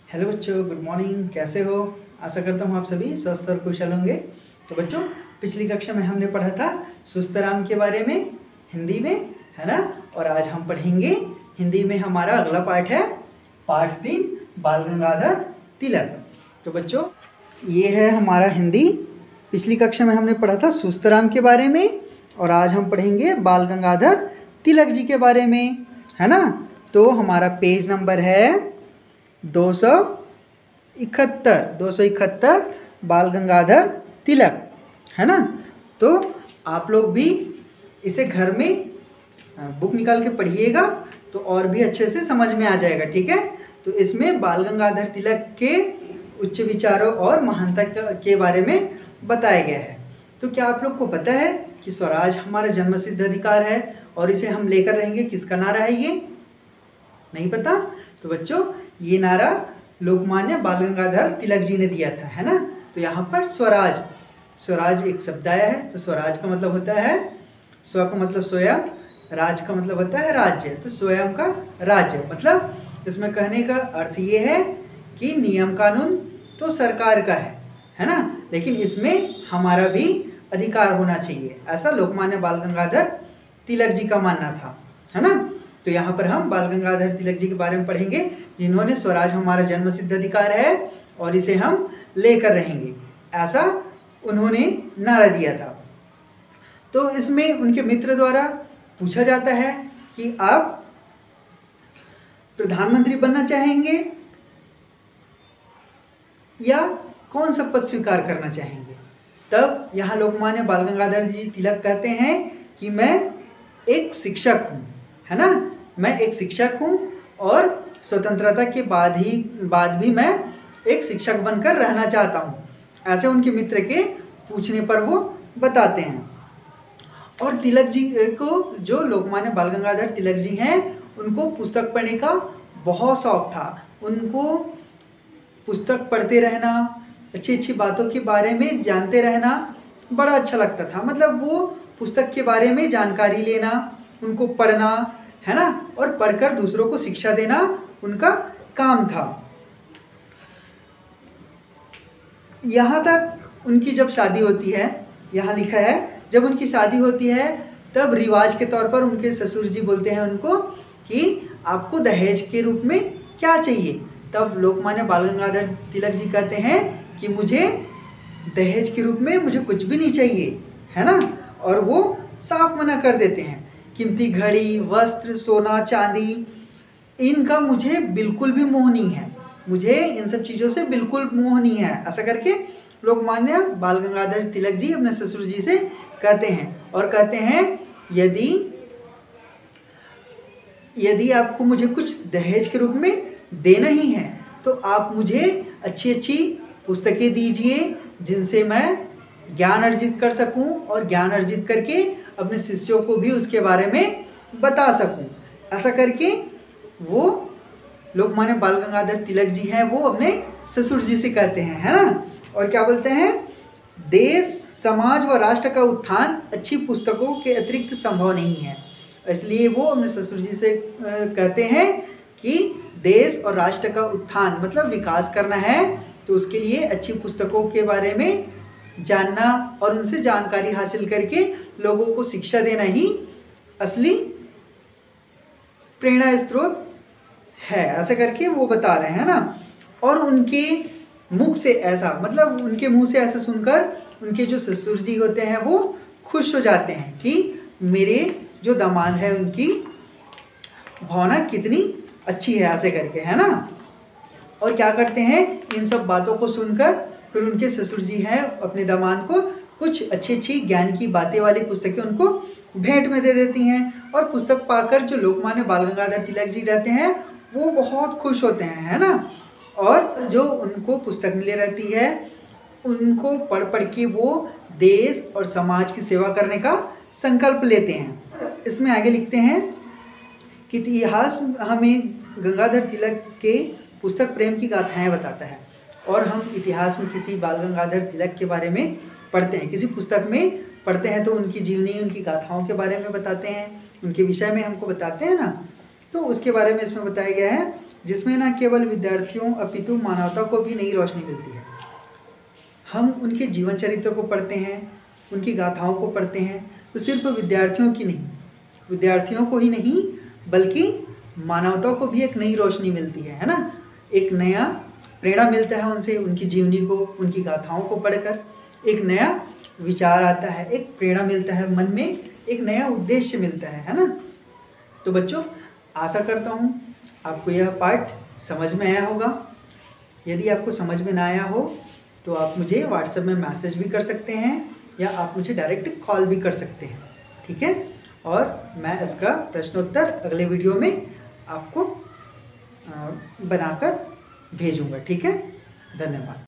Hello बच्चों, good morning. कैसे हो? आशा करता हूँ आप सभी स्वस्थ और कुशल होंगे। तो बच्चों, पिछली कक्षा में हमने पढ़ा था सुस्तराम के बारे में हिंदी में, है ना। और आज हम पढ़ेंगे हिंदी में। हमारा अगला पाठ है पाठ 3, बाल गंगाधर तिलक। तो बच्चों, ये है हमारा हिंदी। पिछली कक्षा में हमने पढ़ा था सुस्तराम के बारे में और आज हम पढ़ेंगे बाल गंगाधर तिलक जी के बारे में, है ना। तो हमारा पेज नंबर है 271 बाल गंगाधर तिलक, है ना। तो आप लोग भी इसे घर में बुक निकाल के पढ़िएगा तो और भी अच्छे से समझ में आ जाएगा, ठीक है। तो इसमें बाल गंगाधर तिलक के उच्च विचारों और महानता के बारे में बताया गया है। तो क्या आप लोग को पता है कि स्वराज हमारा जन्मसिद्ध अधिकार है और इसे हम लेकर रहेंगे? किसका नारा है ये? नहीं पता? तो बच्चों, ये नारा लोकमान्य बाल गंगाधर तिलक जी ने दिया था, है ना। तो यहाँ पर स्वराज, स्वराज एक शब्द आया है। तो स्वराज का मतलब होता है, स्व का मतलब स्वयं, राज का मतलब होता है राज्य। तो स्वयं का राज्य मतलब इसमें कहने का अर्थ ये है कि नियम कानून तो सरकार का है ना, लेकिन इसमें हमारा भी अधिकार होना चाहिए, ऐसा लोकमान्य बाल गंगाधर तिलक जी का मानना था, है ना। तो यहाँ पर हम बाल गंगाधर तिलक जी के बारे में पढ़ेंगे, जिन्होंने स्वराज हमारा जन्मसिद्ध अधिकार है और इसे हम लेकर रहेंगे, ऐसा उन्होंने नारा दिया था। तो इसमें उनके मित्र द्वारा पूछा जाता है कि आप प्रधानमंत्री बनना चाहेंगे या कौन सा पद स्वीकार करना चाहेंगे? तब यहाँ लोकमान्य बाल गंगाधर जी तिलक कहते हैं कि मैं एक शिक्षक हूँ, है ना। मैं एक शिक्षक हूँ और स्वतंत्रता के बाद भी मैं एक शिक्षक बनकर रहना चाहता हूँ, ऐसे उनके मित्र के पूछने पर वो बताते हैं। और तिलक जी को, जो लोकमान्य बाल गंगाधर तिलक जी हैं, उनको पुस्तक पढ़ने का बहुत शौक था। उनको पुस्तक पढ़ते रहना, अच्छी अच्छी बातों के बारे में जानते रहना बड़ा अच्छा लगता था। मतलब वो पुस्तक के बारे में जानकारी लेना, उनको पढ़ना, है ना, और पढ़कर दूसरों को शिक्षा देना उनका काम था। यहाँ तक उनकी जब शादी होती है, यहाँ लिखा है जब उनकी शादी होती है तब रिवाज के तौर पर उनके ससुर जी बोलते हैं उनको कि आपको दहेज के रूप में क्या चाहिए? तब लोकमान्य बाल गंगाधर तिलक जी कहते हैं कि मुझे दहेज के रूप में मुझे कुछ भी नहीं चाहिए, है ना। और वो साफ मना कर देते हैं। कीमती घड़ी, वस्त्र, सोना, चांदी, इनका मुझे बिल्कुल भी मोह नहीं है, मुझे इन सब चीज़ों से बिल्कुल मोह नहीं है, ऐसा करके लोकमान्य बाल गंगाधर तिलक जी अपने ससुर जी से कहते हैं। और कहते हैं यदि आपको मुझे कुछ दहेज के रूप में देना ही है तो आप मुझे अच्छी अच्छी पुस्तकें दीजिए जिनसे मैं ज्ञान अर्जित कर सकूं और ज्ञान अर्जित करके अपने शिष्यों को भी उसके बारे में बता सकूं। ऐसा करके वो लोकमान्य बाल गंगाधर तिलक जी हैं, वो अपने ससुर जी से कहते हैं, है ना। और क्या बोलते हैं? देश, समाज व राष्ट्र का उत्थान अच्छी पुस्तकों के अतिरिक्त संभव नहीं है। इसलिए वो अपने ससुर जी से कहते हैं कि देश और राष्ट्र का उत्थान मतलब विकास करना है, तो उसके लिए अच्छी पुस्तकों के बारे में जानना और उनसे जानकारी हासिल करके लोगों को शिक्षा देना ही असली प्रेरणा स्रोत है, ऐसा करके वो बता रहे हैं ना। और उनके मुख से ऐसा, मतलब उनके मुंह से ऐसा सुनकर उनके जो ससुर जी होते हैं वो खुश हो जाते हैं कि मेरे जो दामाद है उनकी भावना कितनी अच्छी है, ऐसे करके, है ना। और क्या करते हैं, इन सब बातों को सुनकर फिर उनके ससुर जी हैं अपने दामाद को कुछ अच्छी अच्छी ज्ञान की बातें वाली पुस्तकें उनको भेंट में दे देती हैं। और पुस्तक पाकर जो लोकमान्य बाल गंगाधर तिलक जी रहते हैं वो बहुत खुश होते हैं, है ना। और जो उनको पुस्तक मिले रहती है उनको पढ़ के वो देश और समाज की सेवा करने का संकल्प लेते हैं। इसमें आगे लिखते हैं कि इतिहास हमें गंगाधर तिलक के पुस्तक प्रेम की गाथाएं बताता है। और हम इतिहास में किसी बाल गंगाधर तिलक के बारे में पढ़ते हैं, किसी पुस्तक में पढ़ते हैं तो उनकी जीवनी, उनकी गाथाओं के बारे में बताते हैं, उनके विषय में हमको बताते हैं ना। तो उसके बारे में इसमें बताया गया है जिसमें न केवल विद्यार्थियों अपितु मानवता को भी नई रोशनी मिलती है। हम उनके जीवन चरित्र को पढ़ते हैं, उनकी गाथाओं को पढ़ते हैं, तो सिर्फ विद्यार्थियों को ही नहीं बल्कि मानवता को भी एक नई रोशनी मिलती है ना। एक नया प्रेरणा मिलता है उनसे, उनकी जीवनी को, उनकी गाथाओं को पढ़कर एक नया विचार आता है, एक प्रेरणा मिलता है मन में, एक नया उद्देश्य मिलता है ना। तो बच्चों, आशा करता हूँ आपको यह पाठ समझ में आया होगा। यदि आपको समझ में ना आया हो तो आप मुझे व्हाट्सएप में मैसेज भी कर सकते हैं या आप मुझे डायरेक्ट कॉल भी कर सकते हैं, ठीक है। और मैं इसका प्रश्नोत्तर अगले वीडियो में आपको बनाकर भेजूंगा, ठीक है। धन्यवाद।